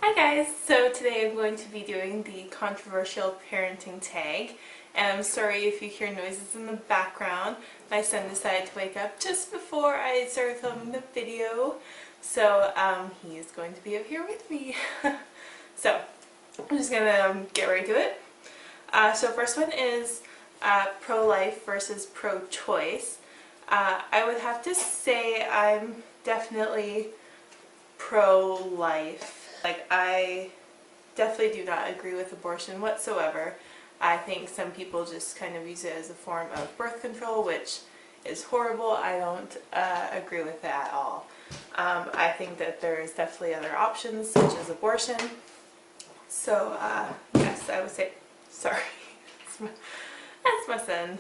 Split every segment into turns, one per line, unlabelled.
Hi guys! So today I'm going to be doing the controversial parenting tag, and I'm sorry if you hear noises in the background. My son decided to wake up just before I started filming the video, so he is going to be up here with me. So I'm just going to get right to it. So first one is pro-life versus pro-choice. I would have to say I'm definitely pro-life. Like, I definitely do not agree with abortion whatsoever. I think some people just kind of use it as a form of birth control, which is horrible. I don't agree with that at all. I think that there is definitely other options, such as abortion. So, yes, I would say, sorry, that's my son.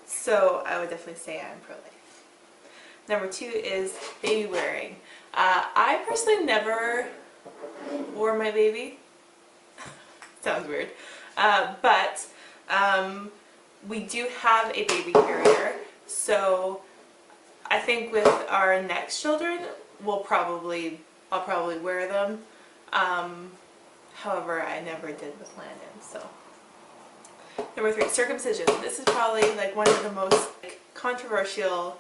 So I would definitely say I'm pro-life. Number 2 is baby wearing. I personally never wore my baby. Sounds weird. But we do have a baby carrier, so I think with our next children, I'll probably wear them. However, I never did with Landon, so. Number 3, circumcision. This is probably like one of the most controversial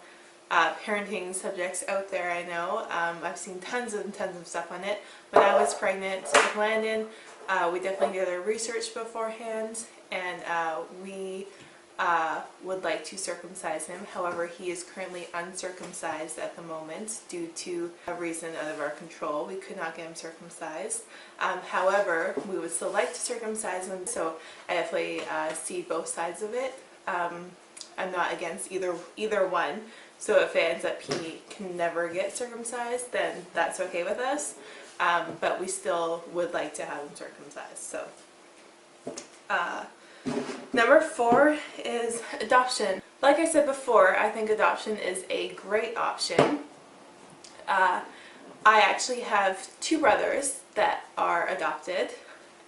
parenting subjects out there, I know. I've seen tons and tons of stuff on it. When I was pregnant with Landon, we definitely did our research beforehand, and we would like to circumcise him. However, he is currently uncircumcised at the moment due to a reason out of our control. We could not get him circumcised. However, we would still like to circumcise him, so I definitely see both sides of it. I'm not against either one. So if it ends up he can never get circumcised, then that's okay with us. But we still would like to have him circumcised. So, number 4 is adoption. Like I said before, I think adoption is a great option. I actually have 2 brothers that are adopted,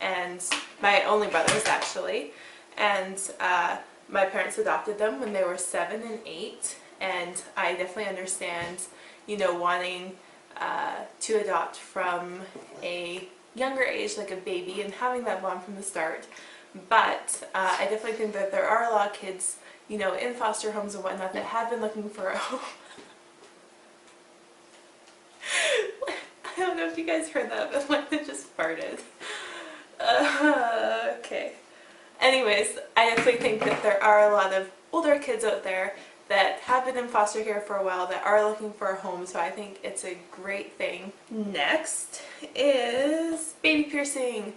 and my only brothers actually, and my parents adopted them when they were 7 and 8. And I definitely understand, you know, wanting to adopt from a younger age, like a baby, and having that bond from the start. But I definitely think that there are a lot of kids, you know, in foster homes and whatnot that have been looking for a home. I don't know if you guys heard that, but Landon just farted. Okay. Anyways, I definitely think that there are a lot of older kids out there that have been in foster care for a while that are looking for a home, so I think it's a great thing. Next is baby piercing.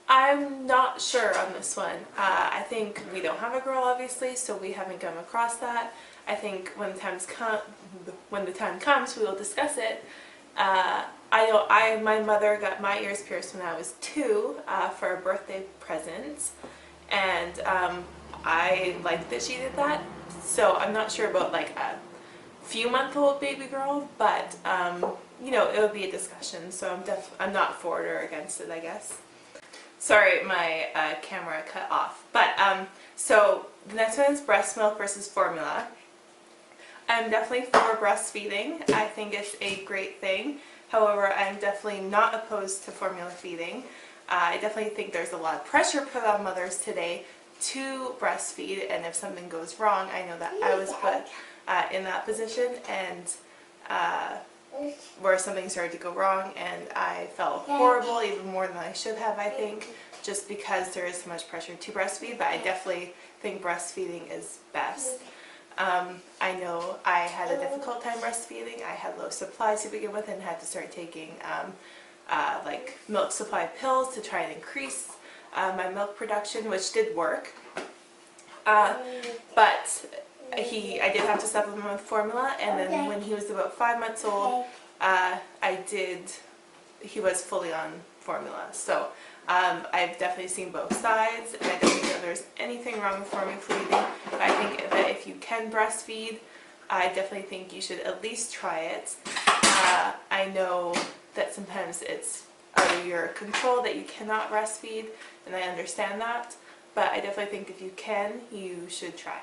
I'm not sure on this one. I think we don't have a girl, obviously, so we haven't come across that. I think when the time comes, we will discuss it. I know my mother got my ears pierced when I was 2 for a birthday present, and I liked that she did that. So I'm not sure about like a few-month-old baby girl, but you know, it would be a discussion. So I'm not for it or against it, I guess. Sorry, my camera cut off. But so the next one is breast milk versus formula. I'm definitely for breastfeeding. I think it's a great thing. However, I'm definitely not opposed to formula feeding. I definitely think there's a lot of pressure put on mothers today to breastfeed, and if something goes wrong, I know that I was put in that position, and where something started to go wrong, and I felt horrible, even more than I should have, I think, just because there is so much pressure to breastfeed. But I definitely think breastfeeding is best. I know I had a difficult time breastfeeding. I had low supply to begin with and had to start taking like milk supply pills to try and increase my milk production, which did work, but I did have to supplement with formula, and then when he was about 5 months old, he was fully on formula. So I've definitely seen both sides, and I don't think that there's anything wrong with formula feeding. I think that if you can breastfeed, I definitely think you should at least try it. I know that sometimes it's out of your control that you cannot breastfeed, and I understand that, but I definitely think if you can, you should try.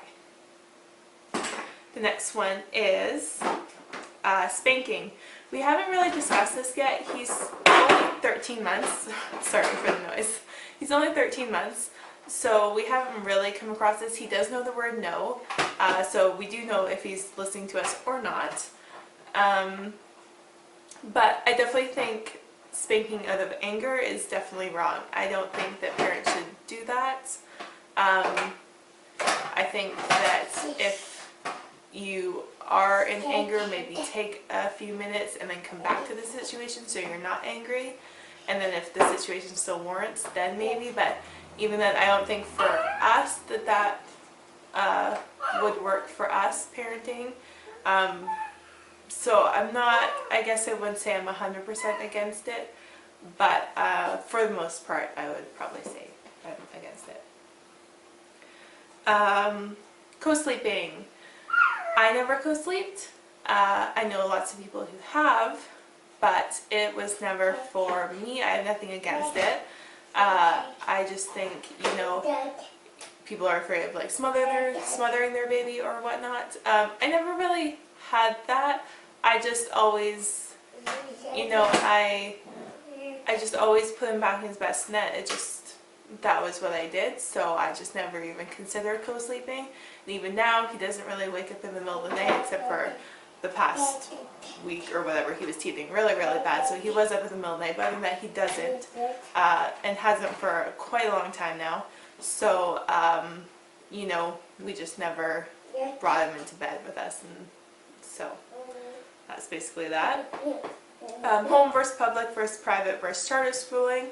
The next one is spanking. We haven't really discussed this yet. He's only 13 months. Sorry for the noise. He's only 13 months, so we haven't really come across this. He does know the word no, so we do know if he's listening to us or not. But I definitely think spanking out of anger is definitely wrong. I don't think that parents should do that. I think that if you are in anger, maybe take a few minutes and then come back to the situation so you're not angry. And then if the situation still warrants, then maybe. But even then, I don't think for us that would work for us parenting. So I'm not, I guess I wouldn't say I'm 100% against it, but for the most part I would probably say I'm against it. Co-sleeping. I never co-sleeped. I know lots of people who have, but it was never for me. I have nothing against it. I just think, you know, people are afraid of like smothering their baby or whatnot. I never really had that. I just always, you know, I just always put him back in his best net. It just, that was what I did, so I just never even considered co-sleeping. And even now, he doesn't really wake up in the middle of the night, except for the past week or whatever. He was teething really, really bad, so he was up in the middle of the night, but other than that, he doesn't, and hasn't for quite a long time now. So, you know, we just never brought him into bed with us, and so that's basically that. Home versus public versus private versus charter schooling.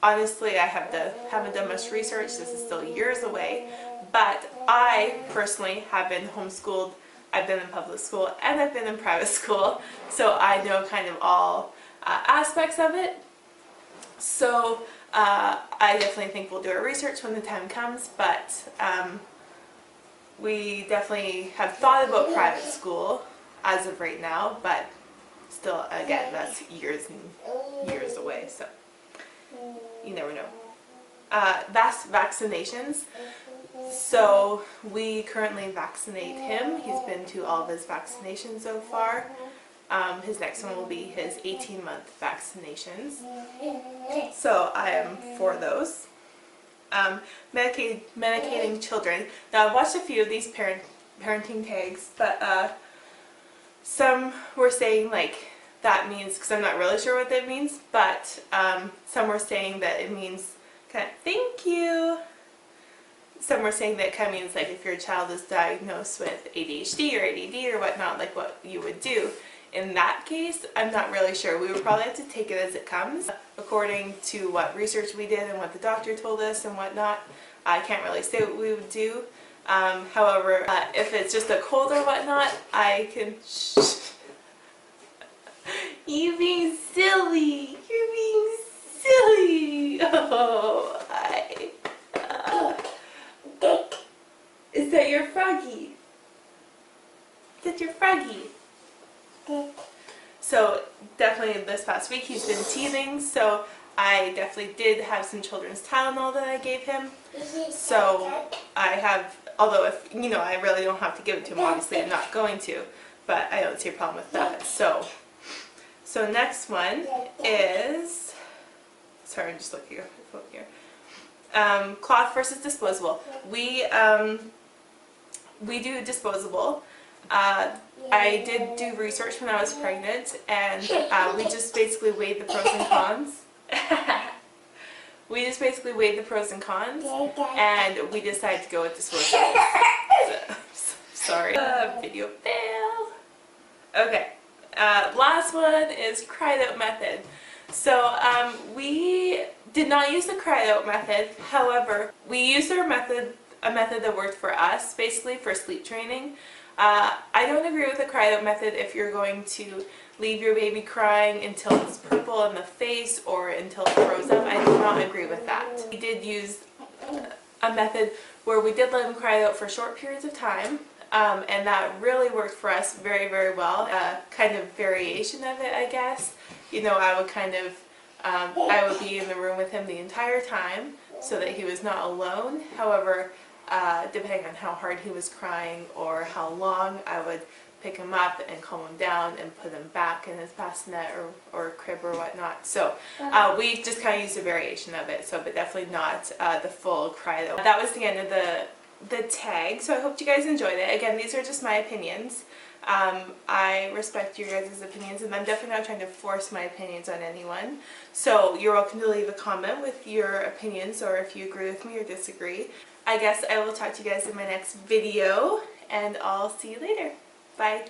Honestly, I haven't done much research. This is still years away, but I personally have been homeschooled. I've been in public school and I've been in private school, so I know kind of all aspects of it. So I definitely think we'll do our research when the time comes, but we definitely have thought about private school as of right now, but still, again, that's years and years away, so you never know. That's vaccinations. So we currently vaccinate him. He's been to all of his vaccinations so far. His next one will be his 18-month vaccinations. So I am for those. Medicating children. Now I've watched a few of these parenting tags, but some were saying like that means, because I'm not really sure what that means, but some were saying that it means kind of thank you. Some were saying that it kind of means like if your child is diagnosed with ADHD or ADD or whatnot, like what you would do. In that case, I'm not really sure. We would probably have to take it as it comes, according to what research we did and what the doctor told us and whatnot. I can't really say what we would do. However, if it's just a cold or whatnot, I can... You're being silly! You're being silly! Oh, Is that your froggy? Is that your froggy? So definitely this past week he's been teething, so I definitely did have some children's Tylenol that I gave him. So I have, although if, you know, I really don't have to give it to him, obviously I'm not going to, but I don't see a problem with that. So next one is, sorry, I'm just looking at my phone here. Cloth versus disposable. We do disposable. I did do research when I was pregnant, and we just basically weighed the pros and cons. We just basically weighed the pros and cons, and we decided to go with disposable. Sorry. Video fail. Okay. Last one is cried out method. So we did not use the cried out method. However, we used a method that worked for us, basically for sleep training. I don't agree with the cry out method if you're going to leave your baby crying until it's purple in the face or until it throws up. I do not agree with that. We did use a method where we did let him cry out for short periods of time, and that really worked for us very, very well. Kind of variation of it, I guess. You know, I would kind of, I would be in the room with him the entire time so that he was not alone. However, depending on how hard he was crying or how long, I would pick him up and calm him down and put him back in his bassinet or crib or whatnot. So we just kind of used a variation of it, so but definitely not the full cry though. That was the end of the tag, so I hope you guys enjoyed it. Again, these are just my opinions. I respect your guys' opinions, and I'm definitely not trying to force my opinions on anyone. So you're welcome to leave a comment with your opinions, or if you agree with me or disagree. I guess I will talk to you guys in my next video, and I'll see you later. Bye.